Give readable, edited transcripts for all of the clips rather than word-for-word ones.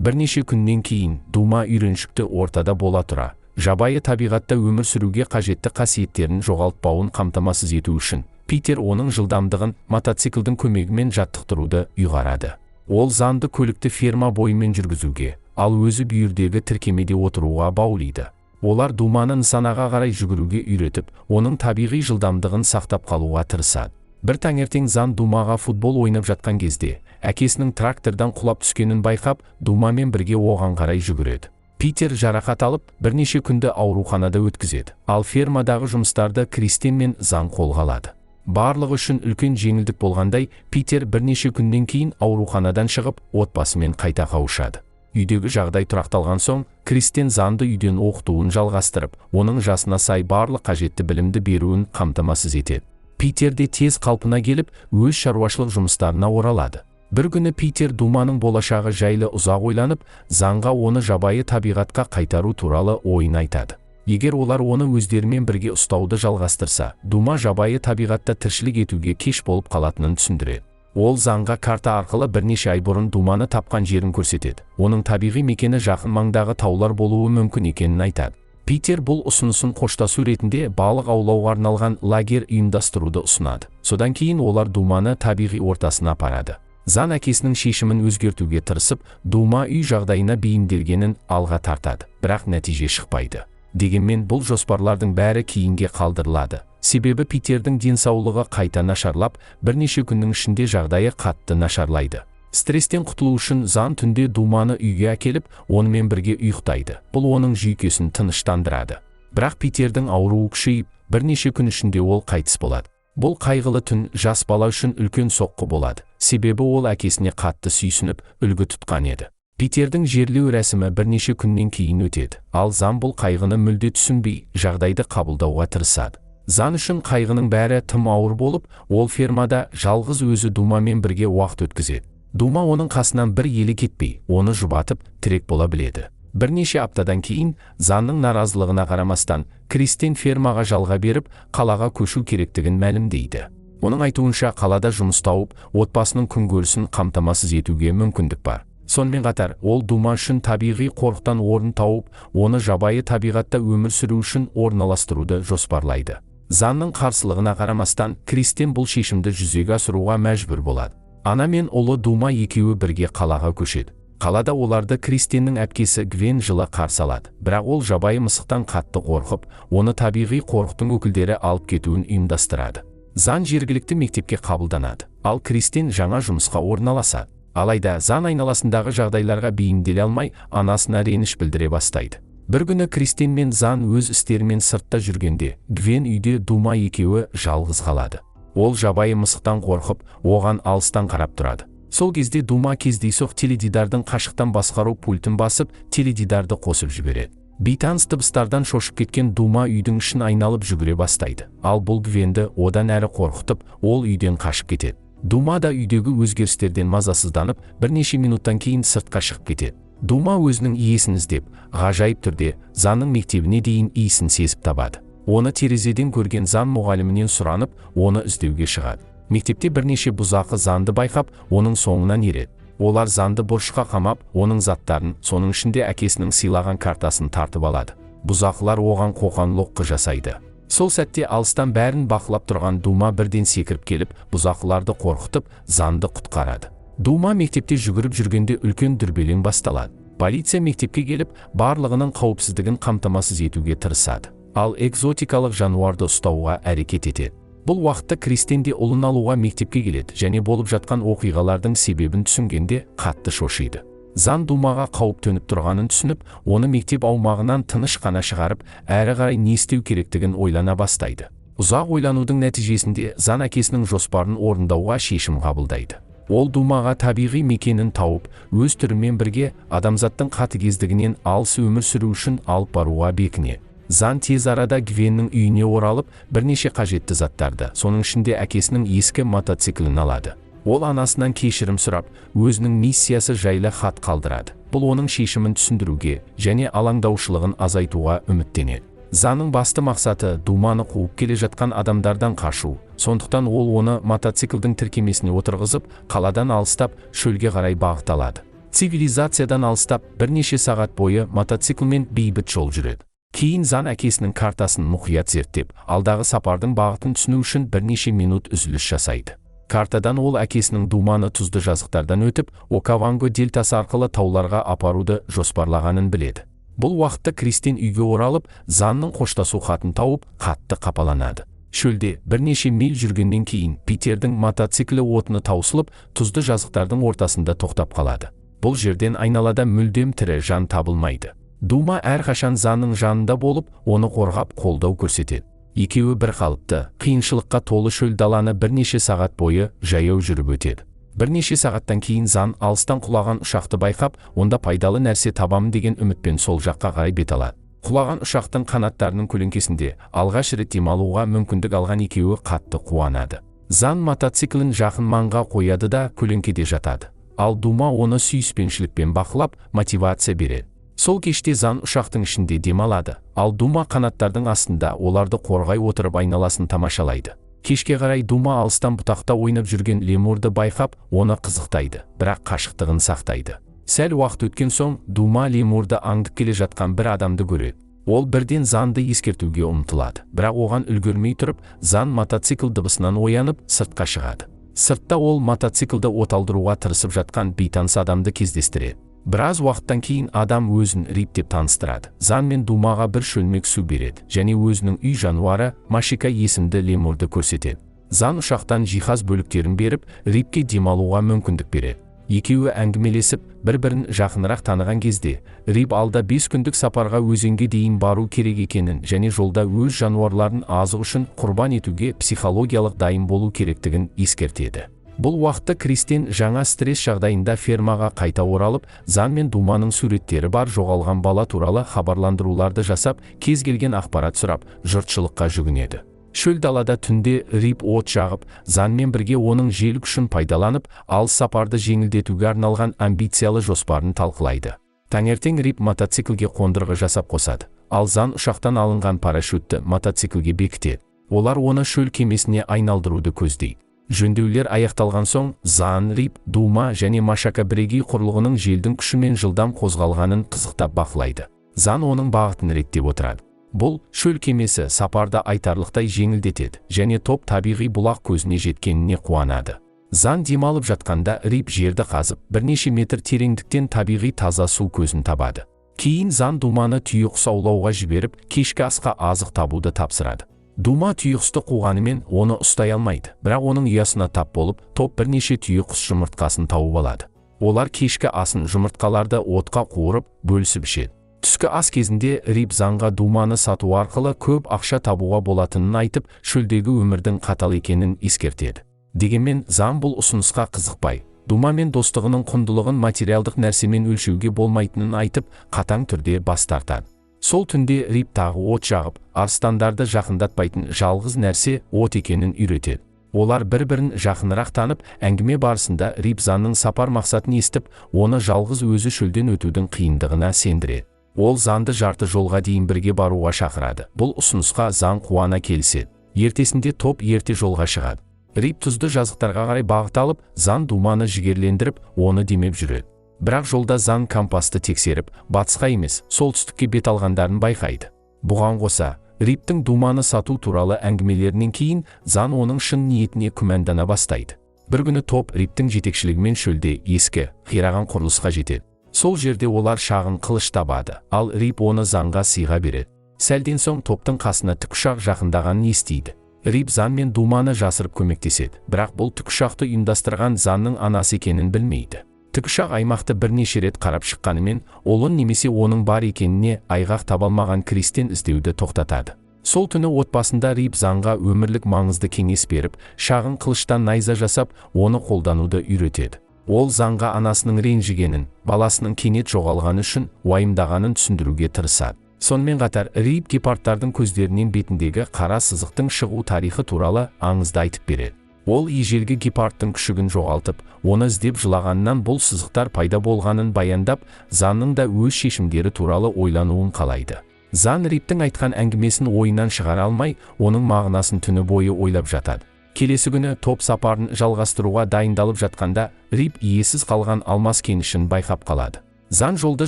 Бірнеше күннен кейін Дума үйреншікті ортада бола тұра, жабайы табиғатта өмір сүруге қажетті қасиеттерін жоғалтпауын қамтамасыз ету үшін, Питер оның жылдамдығын мотоциклдің көмегімен жаттықтыруды ұйғарады. Ол Занды көлікті ферма бойымен жүргізуге, ал өзі бүйірдегі тіркемеде отыруға баулиды. Олар Думаны нысанаға қарай жүгіруге үйретіп, оның табиғи жылдамдығын сақтап қалуға тырысады. Бір таңертең Зан Думаға футбол ойнап жатқан кезде, әкесінің трактордан құлап түскенін байқап, Думамен бірге оған қарай жүгіреді. Питер жарақат алып, бірнеше күнді ауруханада өткізеді, ал фермадағы жұмыстарды Кристин мен Зан қолға алады. Барлығы үшін үлкен жеңілдік болғандай, Питер бірнеше күннен кейін ауруханадан шығып, отбасымен қайта қауышады. Үйдегі жағдай тұрақталған соң, Кристин Занды үйден оқытуын жалғастырып, оның жасына сай барлық қажетті білімді беруін қамтамасыз етеді. Питер де тез қалпына келіп, өз шаруашылық жұмыстарына оралады. Бір күні Питер Думаның болашағы жайлы ұзақ ойланып, Занға оны жабайы табиғатқа қайтару туралы ойын айтады. Егер олар оны өздерімен бірге ұстауды жалғастырса, Дума жабайы табиғатта тіршілік етуге кеш болып қалатынын түсіндіреді. Ол Занға карта арқылы бірнеше ай бұрын Думаны тапқан жерін көрсетеді. Оның табиғи мекені жақын маңдағы таулар болуы мүмкін екенін айтады. Питер бұл ұсынысын қоштасу ретінде балық аулауға арналған лагерь ұйымдастыруды ұсынады. Содан кейін олар Думаны табиғи ортасына апарады. Зан әкесінің шешімін өзгертуге тырысып, Дума үй жағдайына бейімделгенін алға тартады, бірақ нәтиже шықпайды. Дегенмен бұл жоспарлардың бәрі кейінге қалдырылады. Себебі Питердің денсаулығы қайта нашарлап, бірнеше күннің ішінде жағдайы қатты нашарлайды. Стресстен құтылу үшін Зан түнде Думаны үйге әкеліп, онымен бірге ұйықтайды. Бұл оның жүйкесін тыныштандырады. Бірақ Питердің ауруы күшейіп, бірнеше күн ішінде ол қайтыс болады. Бұл қайғылы түн жас бала үшін үлкен соққы болады. Себебі ол әкесіне қатты сүйсініп, үлгі тұтқан еді. Питердің жерлеу рәсімі бірнеше күннен кейін өтеді. Ал Зан бұл қайғыны мүлде түсінбей, жағдайды қабылдауға тырысады. Зан үшін қайғының бәрі тым ауыр болып, ол фермада жалғыз өзі Думамен бірге уақыт өткізеді. Дума оның қасынан бір елі кетпей, оны жұбатып, тірек бола біледі. Бірнеше аптадан кейін, Занның наразылығына қарамастан, Кристин фермаға жалға беріп, қалаға көшу керектігін мәлімдейді. Оның айтуынша қалада жұмыс тауып, отбасының күнкөрісін қамтамасыз етуге мүмкіндік бар. Сонымен қатар, ол Дума үшін табиғи қорықтан орын тауып, оны жабайы табиғатта өмір сүру үшін орналастыруды жоспарлайды. Занның қарсылығына қарамастан, Кристин бұл шешімді жүзеге асыруға мәжбүр болады. Ана мен ұлы Дума екеуі бірге қалаға көшеді. Қалада оларды Кристиннің әпкесі Гвен жылы қарсы алады, бірақ ол жабайы мысықтан қатты қорқып, оны табиғи қорықтың өкілдері алып кетуін ұйымдастырады. Зан жергілікті мектепке қабылданады, ал Кристин жаңа жұмысқа орналасады. Алайда Зан айналасындағы жағдайларға бейімделе алмай, анасына реніш білдіре бастайды. Бір күні Кристин мен Зан өз істерімен сыртта жүргенде, Гвен үйде Дума екеуі жалғыз қалады. Ол жабайы мысықтан қорқып, оған алыстан қарап тұрады. Сол кезде Дума кездейсоқ теледидардың қашықтан басқару пультін басып, теледидарды қосып жібереді. Бейтаныс дыбыстардан шошып кеткен Дума үйдің ішін айналып жүгіре бастайды. Ал бұл Гвенді одан әрі қорқытып, ол үйден қашып кетеді. Дума да үйдегі өзгерістерден мазасызданып, бірнеше минуттан кейін сыртқа шығып кетеді. Дума өзінің иесін іздеп, ғажайып түрде Занның мектебіне дейін иісін сезіп табады. Оны терезеден көрген Зан мұғалімінен сұранып, оны іздеуге шығады. Мектепте бірнеше бұзақы Занды байқап, оның соңынан ереді. Олар Занды бұрышқа қамап, оның заттарын, соның ішінде әкесінің сыйлаған картасын тартып алады. Бұзақылар оған қоқан-лоққы жасайды. Сол сәтте алыстан бәрін бақылап тұрған Дума бірден секіріп келіп, бұзақыларды қорқытып, Занды құтқарады. Дума мектепте жүгіріп жүргенде үлкен дүрбелең басталады. Полиция мектепке келіп, барлығының қауіпсіздігін қамтамасыз етуге тырысады, ал экзотикалық жануарды ұстауға әрекет етеді. Бұл уақытта Кристин де ұлын алуға мектепке келеді және болып жатқан оқиғалардың себебін түсінгенде қатты шошиды. Зан Думаға қауіп төніп тұрғанын түсініп, оны мектеп аумағынан тыныш қана шығарып, әрі қарай не істеу керектігін ойлана бастайды. Ұзақ ойланудың нәтижесінде Зан әкесінің жоспарын орындауға шешім қабылдайды. Ол Думаға табиғи мекенін тауып, өз түрімен бірге адамзаттың қатыгездігінен алыс өмір сүру үшін алып баруға бекінеді. Зан тез арада Гвеннің үйіне оралып, бірнеше қажетті заттарды, соның ішінде әкесінің ескі мотоциклін алады. Ол анасынан кешірім сұрап, өзінің миссиясы жайлы хат қалдырады. Бұл оның шешімін түсіндіруге және алаңдаушылығын азайтуға үміттенеді. Занның басты мақсаты Думаны қуып келе жатқан адамдардан қашу. Сондықтан ол оны мотоциклдің тіркемесіне отырғызып, қаладан алыстап, шөлге қарай бағыт алады. цивилизациядан алыстап бірнеше сағат бойы мотоциклмен бейбіт жол жүреді. Кейін Зан әкесінің картасын мұқият зерттеп, алдағы сапардың бағытын түсіну үшін бірнеше минут үзіліс жасайды. Картадан ол әкесінің Думаны тұзды жазықтардан өтіп, Окаванго дельтасы арқылы тауларға апаруды жоспарлағанын біледі. Бұл уақытта Кристин үйге оралып, Занның қоштасу хатын тауып, қатты қапаланады. Шөлде бірнеше миль жүргеннен кейін Питердің мотоциклі отыны таусылып, тұзды жазықтардың ортасында тоқтап қалады. Бұл жерден айналада мүлдем тірі жан табылмайды. Дума әрқашан Занның жанында болып, оны қорғап, қолдау көрсетеді. Екеуі бір қалыпты, қиыншылыққа толы шөл даланы бірнеше сағат бойы жаяу жүріп өтеді. Бірнеше сағаттан кейін Зан алыстан құлаған ұшақты байқап, онда пайдалы нәрсе табамын деген үмітпен сол жаққа қарай бет алады. Құлаған ұшақтың қанаттарының көлеңкесінде алғаш рет демалуға мүмкіндік алған екеуі қатты қуанады. Зан мотоциклін жақын маңға қояды да көлеңкеде жатады. Ал Дума оны сүйіспеншілікпен бақылап, мотивация береді. Сол кеште Зан ұшақтың ішінде демалады, ал Дума қанаттардың астында оларды қорғай отырып айналасын тамашалайды. Кешке қарай Дума алыстан бұтақта ойнап жүрген лемурды байқап, оны қызықтайды, бірақ қашықтығын сақтайды. Сәл уақыт өткен соң Дума лемурды аңдып келе жатқан бір адамды көреді. Ол бірден Занды ескертуге ұмтылады, бірақ оған үлгермей тұрып, Зан мотоцикл дыбысынан оянып, сыртқа шығады. Сыртта ол мотоциклді оталдыруға тырысып жатқан бейтаныс адамды кездестіреді. Біраз уақыттан кейін адам өзін Рип деп таныстырады. Зан мен Думаға бір шөлмек су береді, және өзінің үй жануары Машика есімді лемурды көрсетеді. Зан ұшақтан жиһаз бөліктерін беріп, Рипке демалуға мүмкіндік береді. Екеуі әңгімелесіп, бір-бірін жақынырақ таныған кезде, Рип алда 5 күндік сапарға өзенге дейін бару керек екенін және жолда өз жануарларын азық үшін құрбан етуге психологиялық дайын болу керектігін ескертеді. Бұл уақытта Кристин жаңа стресс жағдайында фермаға қайта оралып, Зан мен Думаның суреттері бар жоғалған бала туралы хабарландыруларды жасап, кез келген ақпарат сұрап, жұртшылыққа жүгінеді. Шөл далада түнде Рип от жағып, Занмен бірге оның жел күшін пайдаланып, алыс сапарды жеңілдетуге арналған амбициялы жоспарын талқылайды. Таңертең Рип мотоциклге қондырғы жасап қосады, ал Зан ұшақтан алынған парашютті мотоциклге бекітеді. Олар оны шөл кемесіне айналдыруды көздейді. Жөндеулер аяқталған соң, Зан, Рип, Дума және Машака бірегей құрылғының желдің күшімен жылдам қозғалғанын қызықтап бақылайды. Зан оның бағытын реттеп отырады. Бұл шөл кемесі сапарды айтарлықтай жеңілдетеді және топ табиғи бұлақ көзіне жеткеніне қуанады. Зан демалып жатқанда Рип жерді қазып, бірнеше метр тереңдіктен табиғи таза су көзін табады. Кейін Зан Думаны түйеқұс аулауға жіберіп, кешкі асқа азық табуды тапсырады. Дума түйеқұсты қуғанымен оны ұстай алмайды, бірақ оның ұясына тап болып, топ бірнеше түйеқұс жұмыртқасын тауып алады. Олар кешкі асын жұмыртқаларды отқа қуырып, бөлісіп ішеді. Түскі ас кезінде Рип Занға Думаны сату арқылы көп ақша табуға болатынын айтып, шөлдегі өмірдің қатал екенін ескертеді. Дегенмен Зан бұл ұсынысқа қызықпай, Дума мен достығының құндылығын материалдық нәрсемен өлшеуге болмайтынын айтып, қатаң түрде бас тартады. Сол түнде Рип тағы от жағып, арыстандарды жақындатпайтын жалғыз нәрсе от екенін үйретеді. Олар бір-бірін жақынырақ танып, әңгіме барысында Рип Занның сапар мақсатын естіп, оны жалғыз өзі шөлден өтудің қиындығына сендіреді. Ол Занды жарты жолға дейін бірге баруға шақырады. Бұл ұсынысқа Зан қуана келіседі. Ертесінде топ ерте жолға шығады. Рип тұзды жазықтарға қарай бағыт алып, Зан Думаны жігерлендіріп, оны демеп жүреді. Бірақ жолда Зан компасты тексеріп, батысқа емес, солтүстікке бет алғандарын байқайды. Бұған қоса, Риптің Думаны сату туралы әңгімелерінен кейін Зан оның шын ниетіне күмәндана бастайды. Бір күні топ Риптің жетекшілігімен шөлде ескі, қираған құрылысқа жетеді. Сол жерде олар шағын қылыш табады, ал Рип оны Занға сыйға береді. Сәлден соң топтың қасына тікұшақ жақындағанын естиді. Рип Зан мен Думаны жасырып көмектеседі, бірақ бұл тікұшақты ұйымдастырған Занның анасы екенін білмейді. Тікұшақ аймақты бірнеше рет қарап шыққанымен, олын немесе оның бар екеніне айғақ табалмаған Кристин іздеуді тоқтатады. Сол түні отбасында Рип Занға өмірлік маңызды кеңес беріп, шағын қылыштан найза жасап, оны қолдануды үйретеді. Ол Занға анасының ренжігенін, баласының кенет жоғалғаны үшін уайымдағанын түсіндіруге тырысады. Сонымен қатар Рип гепардтардың көздерінен бетіндегі қара сызықтың шығу тарихы туралы аңызды айтып береді. Ол ежелгі гепардтың күшігін жоғалтып, оны іздеп жылағаннан бұл сызықтар пайда болғанын баяндап, Занның да өз шешімдері туралы ойлануын қалайды. Зан Риптің айтқан әңгімесін ойынан шығара алмай, оның мағынасын түні бойы ойлап жатады. Келесі күні топ сапарын жалғастыруға дайындалып жатқанда, Рип иесіз қалған алмас кенішін байқап қалады. Зан жолды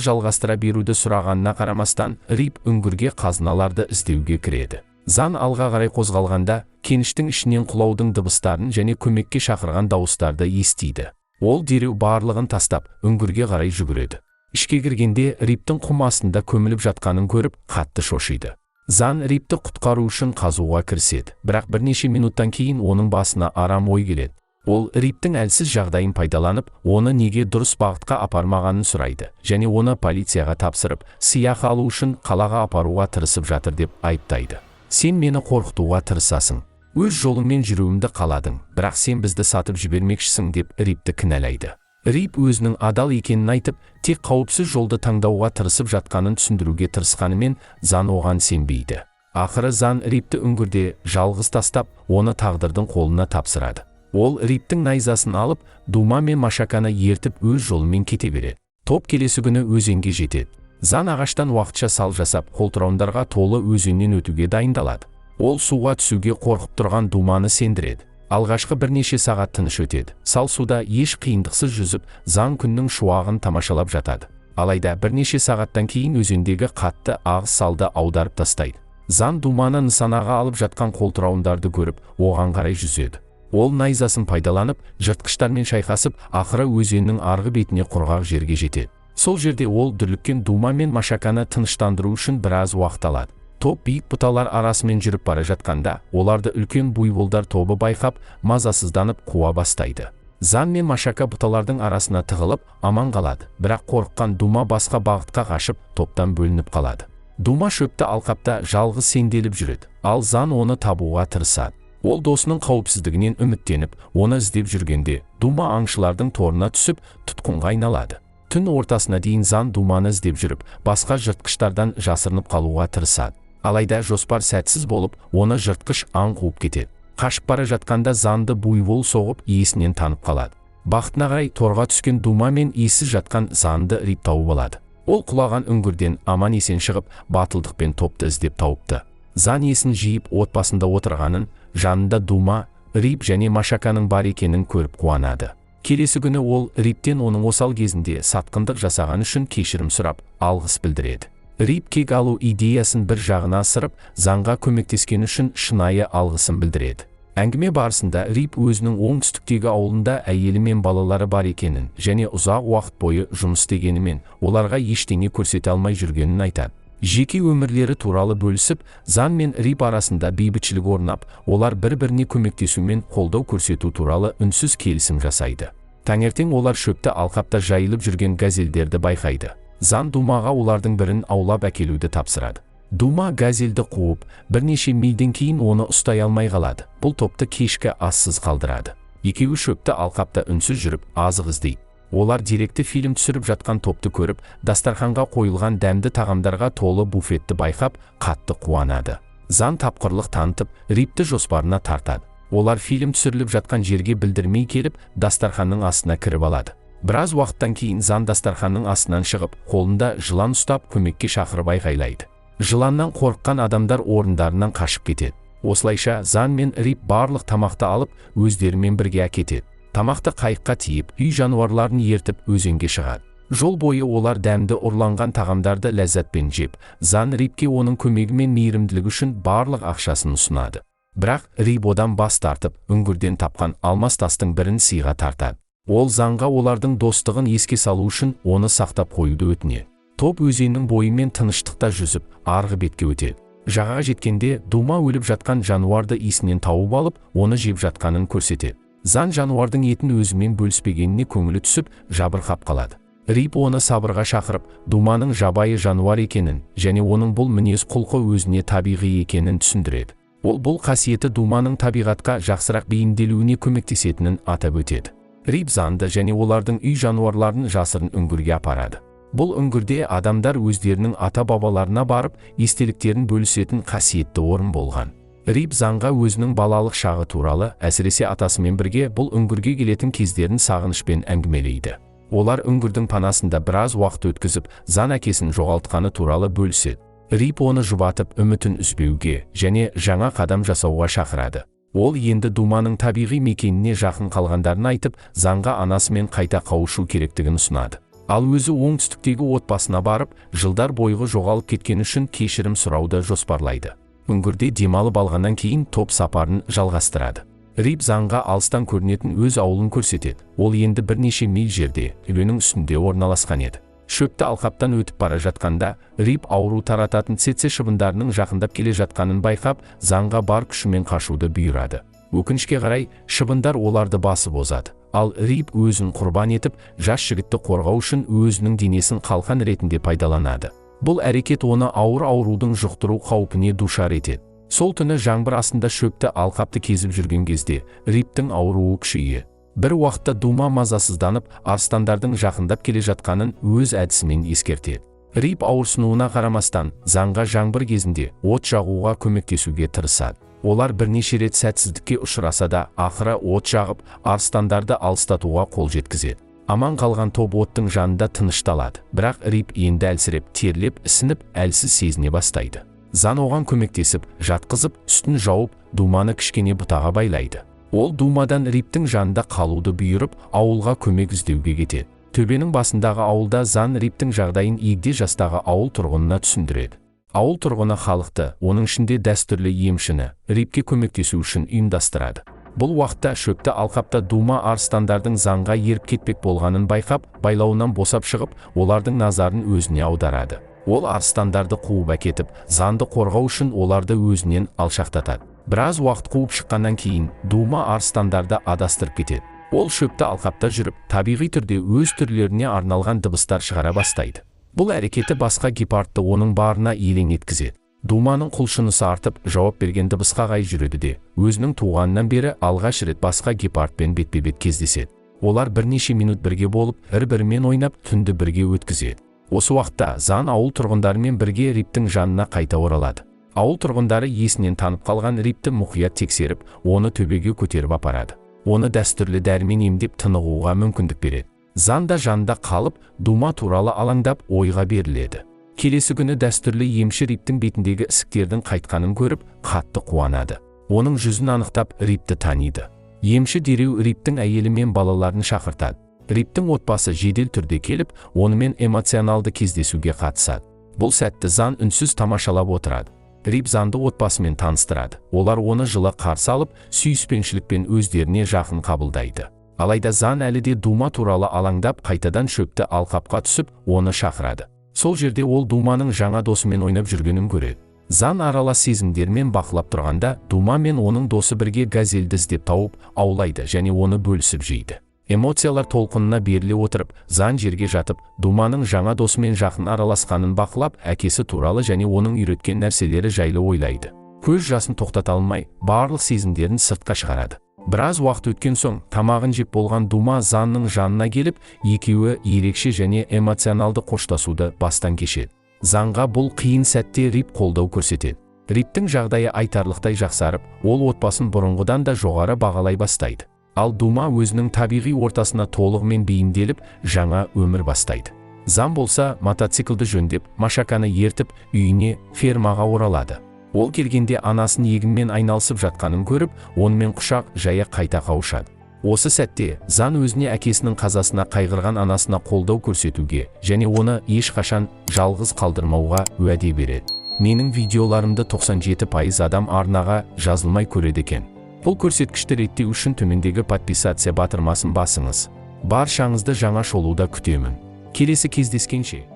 жалғастыра беруді сұрағанына қарамастан, Рип үңгірге қазыналарды іздеуге кіреді. Зан алға қарай қозғалғанда, кеніштің ішінен құлаудың дыбыстарын және көмекке шақырған дауыстарды естиді. Ол дереу барлығын тастап, үңгірге қарай жүгіреді. Ішке кіргенде Риптің құм астында көміліп жатқанын көріп, қатты шошиды. Зан Рипті құтқару үшін қазуға кіріседі, бірақ бірнеше минуттан кейін оның басына арам ой келеді. Ол Риптің әлсіз жағдайын пайдаланып, оны неге дұрыс бағытқа апармағанын сұрайды, және оны полицияға тапсырып, сыйақы алу үшін қалаға апаруға тырысып жатыр деп айыптайды. Сен мені қорқытуға тырысасың. Өз жолыңмен жүруімді қаладың, бірақ сен бізді сатып жібермекшісің деп Рипті кінәлайды. Рип өзінің адал екенін айтып, тек қауіпсіз жолды таңдауға тырысып жатқанын түсіндіруге тырысқанымен, Зан оған сенбейді. Ақыры Зан Рипті үңгірде жалғыз тастап, оны тағдырдың қолына тапсырады. Ол Риптің найзасын алып, Дума мен Машаканы ертіп өз жолымен кете береді. Топ келесі күні өзенге жетеді. Зан ағаштан уақытша сал жасап, қолтырауындарға толы өзеннен өтуге дайындалады. Ол суға түсуге қорқып тұрған Думаны сендіреді. Алғашқы бірнеше сағат тыныш өтеді. Сал суда еш қиындықсыз жүзіп, Зан күннің шуағын тамашалап жатады. Алайда бірнеше сағаттан кейін өзендегі қатты ағыс салды аударып тастайды. Зан Думаны нысанаға алып жатқан қолтырауындарды көріп, оған қарай жүзеді. Ол найзасын пайдаланып, жыртқыштармен шайқасып, ақыры өзеннің арғы бетіне құрғақ жерге жетеді. Сол жерде ол дүрліккен Дума мен Машаканы тыныштандыру үшін біраз уақыт алады. Топ биік бұталар арасымен жүріп бара жатқанда, оларды үлкен буйволдар тобы байқап, мазасызданып қуа бастайды. Зан мен Машака бұталардың арасына тығылып, аман қалады, бірақ қорыққан Дума басқа бағытқа қашып, топтан бөлініп қалады. Дума шөпті алқапта жалғыз сенделіп жүреді, ал Зан оны табуға тырысады. Ол досының қауіпсіздігінен үміттеніп, оны іздеп жүргенде, Дума аңшылардың торына түсіп, тұтқынға айналады. Түн ортасына дейін Зан Думаны іздеп жүріп, басқа жыртқыштардан жасырынып қалуға тырысады. Алайда жоспар сәтсіз болып, оны жыртқыш аң қуып кетеді. Қашып бара жатқанда Занды буйвол соғып, иесінен танып қалады. Бақытына қарай торға түскен Дума мен иесіз жатқан Занды Рип тауып алады. Ол құлаған үңгірден аман есен шығып, батылдықпен топты іздеп тауыпты. Зан есін жиып отбасында отырғанын, жанында Дума, Рип және Машаканың бар екенін көріп қуанады. Келесі күні ол Риптен оның осал кезінде сатқындық жасаған үшін кешірім сұрап, алғыс білдіреді. Рип кек алу идеясын бір жағына асырып, Занға көмектескен үшін шынайы алғысын білдіреді. Әңгіме барысында Рип өзінің оңтүстіктегі ауылында әйелі мен балалары бар екенін және ұзақ уақыт бойы жұмыс істегенімен оларға ештеңе көрсете алмай жүргенін айтады. Жеке өмірлері туралы бөлісіп, Зан мен Рип арасында бейбітшілік орнап, олар бір-біріне көмектесумен қолдау көрсету туралы үнсіз келісім жасайды. Таңертең олар шөпті алқапта жайылып жүрген газелдерді байқайды. Зан Думаға олардың бірін аулап әкелуді тапсырады. Дума газелді қуып, бірнеше мильден кейін оны ұстай алмай қалады. Бұл топты кешкі ассыз қалдырады. Екеуі шөпті алқапта үнсіз жүріп, азық іздейді. Олар деректі фильм түсіріп жатқан топты көріп, дастарханға қойылған дәмді тағамдарға толы буфетті байқап, қатты қуанады. Зан тапқырлық танытып, Рипті жоспарына тартады. Олар фильм түсіріліп жатқан жерге білдірмей келіп, дастарханның астына кіріп алады. Біраз уақыттан кейін Зан дастарханның астынан шығып, қолында жылан ұстап, көмекке шақырып айғайлайды. Жыланнан қорыққан адамдар орындарынан қашып кетеді. Осылайша Зан мен Рип барлық тамақты алып, өздерімен бірге әкетеді. Тамақты қайыққа тиіп, үй жануарларын ертіп өзенге шығады. Жол бойы олар дәмді ұрланған тағамдарды ләззатпен жеп, Зан Рипке оның көмегі мен мейірімділігі үшін барлық ақшасын ұсынады. Бірақ Рип одан бас тартып, үңгірден тапқан алмас тастың бірін сыйға тартады. Ол Занға олардың достығын еске салу үшін оны сақтап қоюды өтінеді. Топ өзеннің бойымен тыныштықта жүзіп, арғы бетке өтеді. Жағаға жеткенде Дума өліп жатқан жануарды иісінен тауып алып, оны жеп жатқанын көрсетеді. Зан жануардың етін өзімен бөліспегеніне көңілі түсіп, жабырқап қалады. Рип оны сабырға шақырып, Думаның жабайы жануар екенін және оның бұл мінез құлқы өзіне табиғи екенін түсіндіреді. Ол бұл қасиеті Думаның табиғатқа жақсырақ бейімделуіне көмектесетінін атап өтеді. Рип Занды және олардың үй жануарларын жасырын үңгірге апарады. Бұл үңгірде адамдар өздерінің ата-бабаларына барып, естеліктерін бөлісетін қасиетті орын болған. Рип Занға өзінің балалық шағы туралы, әсіресе атасымен бірге бұл үңгірге келетін кездерін сағынышпен әңгімелейді. Олар үңгірдің панасында біраз уақыт өткізіп, Зан әкесін жоғалтқаны туралы бөліседі. Рип оны жұбатып, үмітін үзбеуге және жаңа қадам жасауға шақырады. Ол енді Думаның табиғи мекеніне жақын қалғандарын айтып, заңға анасымен қайта қауышу керектігін ұсынады. Ал өзі оңтүстіктегі отбасына барып, жылдар бойғы жоғалып кеткен үшін кешірім сұрауды жоспарлайды. Үңгірде демалып алғаннан кейін топ сапарын жалғастырады. Рип заңға алыстан көрінетін өз ауылын көрсетеді. Ол енді бірнеше миль жерде, үленің үстінде орналасқан еді. Шөпті алқаптан өтіп бара жатқанда, Рип ауру тарататын цеце шыбындарының жақындап келе жатқанын байқап, заңға бар күшімен қашуды бұйырады. Өкінішке қарай, шыбындар оларды басып озады. Ал Рип өзін құрбан етіп, жас жігітті қорғау үшін өзінің денесін қалқан ретінде пайдаланады. Бұл әрекет оны ауыр аурудың жұқтыру қаупіне душар етеді. Сол түні жаңбыр астында шөпті алқапты кезіп жүрген кезде, Риптің ауруы күшейе. Бір уақытта Дума мазасызданып, арыстандардың жақындап келе жатқанын өз әдісімен ескертеді. Рип ауырсынуына қарамастан, заңға жаңбыр кезінде от жағуға көмектесуге тырысады. Олар бірнеше рет сәтсіздікке ұшыраса да, ақыры от жағып, арыстандарды алыстатуға қол жеткізеді. Аман қалған топ оттың жанында тынышталады, бірақ Рип енді әлсіреп, терлеп, ісініп, әлсіз сезіне бастайды. Зан оған көмектесіп, жатқызып, үстін жауып, Думаны кішкене бұтаға байлайды. Ол Думадан Риптің жанында қалуды бұйырып, ауылға көмек іздеуге кетеді. Төбенің басындағы ауылда Зан Риптің жағдайын егде жастағы ауыл тұрғынына түсіндіреді. Ауыл тұрғыны халықты, оның ішінде дәстүрлі емшіні, Рипке көмектесу үшін ұйымдастырады. Бұл уақытта шөпті алқапта Дума арыстандардың заңға еріп кетпек болғанын байқап, байлауынан босап шығып, олардың назарын өзіне аударады. Ол арыстандарды қуып әкетіп, занды қорғау үшін оларды өзінен алшақтатады. Біраз уақыт қуып шыққаннан кейін, Дума арыстандарды адастырып кетеді. Ол шөпті алқапта жүріп, табиғи түрде өз түрлеріне арналған дыбыстар шығара бастайды. Бұл әрекеті басқа гепардты оның барына елең еткізеді. Думаның құлшынысы артып, жауап берген дыбысқа қай жүреді де, өзінің туғаннан бері алғаш рет басқа гепардпен бетпе-бет кездеседі. Олар бірнеше минут бірге болып, бір-бірімен ойнап, түнді бірге өткізеді. Осы уақытта Зан ауыл тұрғындарымен бірге Риптің жанына қайта оралады. Ауыл тұрғындары есінен танып қалған Рипті мұқият тексеріп, оны төбеге көтеріп апарады. Оны дәстүрлі дәрімен емдеп тынығуға мүмкіндік береді. Зан да жанында қалып, Дума туралы алаңдап, ойға беріледі. Келесі күні дәстүрлі емші Риптің бетіндегі ісіктердің қайтқанын көріп, қатты қуанады. Оның жүзін анықтап, Рипті таниды. Емші дереу Риптің әйелі мен балаларын шақыртады. Риптің отбасы жедел түрде келіп, онымен эмоционалды кездесуге қатысады. Бұл сәтті Зан үнсіз тамашалап отырады. Рип Занды отбасымен таныстырады. Олар оны жылы қарсы алып, сүйіспеншілікпен өздеріне жақын қабылдайды. Алайда Зан әлі де Дума туралы алаңдап, қайтадан шөпті алқапқа түсіп, оны шақырады. Сол жерде ол Думаның жаңа досымен ойнап жүргенін көреді. Зан аралас сезімдермен бақылап тұрғанда, Дума мен оның досы бірге газельді іздеп тауып, аулайды және оны бөлісіп жейді. Эмоциялар толқынына беріле отырып, Зан жерге жатып, Думаның жаңа досымен жақын араласқанын бақылап, әкесі туралы және оның үйреткен нәрселері жайлы ойлайды. Көз жасын тоқтата алмай, барлық сезімдерін сыртқа шығарады. Біраз уақыт өткен соң, тамағын жеп болған Дума Занның жанына келіп, екеуі ерекше және эмоционалды қоштасуды бастан кешеді. Занға бұл қиын сәтте Рип қолдау көрсетеді. Риптің жағдайы айтарлықтай жақсарып, ол отбасын бұрынғыдан да жоғары бағалай бастайды. Ал Дума өзінің табиғи ортасына толығымен бейімделіп, жаңа өмір бастайды. Зан болса, мотоциклді жөндеп, Машаканы ертіп, үйіне, фермаға оралады. Ол келгенде анасын егінмен айналысып жатқанын көріп, онымен құшақ жая қайта қауышады. Осы сәтте Зан өзіне әкесінің қазасына қайғырған анасына қолдау көрсетуге және оны ешқашан жалғыз қалдырмауға уәде береді. Менің видеоларымды 97% адам арнаға жазылмай көреді екен. Бұл көрсеткішті реттеу үшін төмендегі подписация батырмасын басыңыз. Баршаңызды жаңа шолуда күтемін. Келесі кездескенше.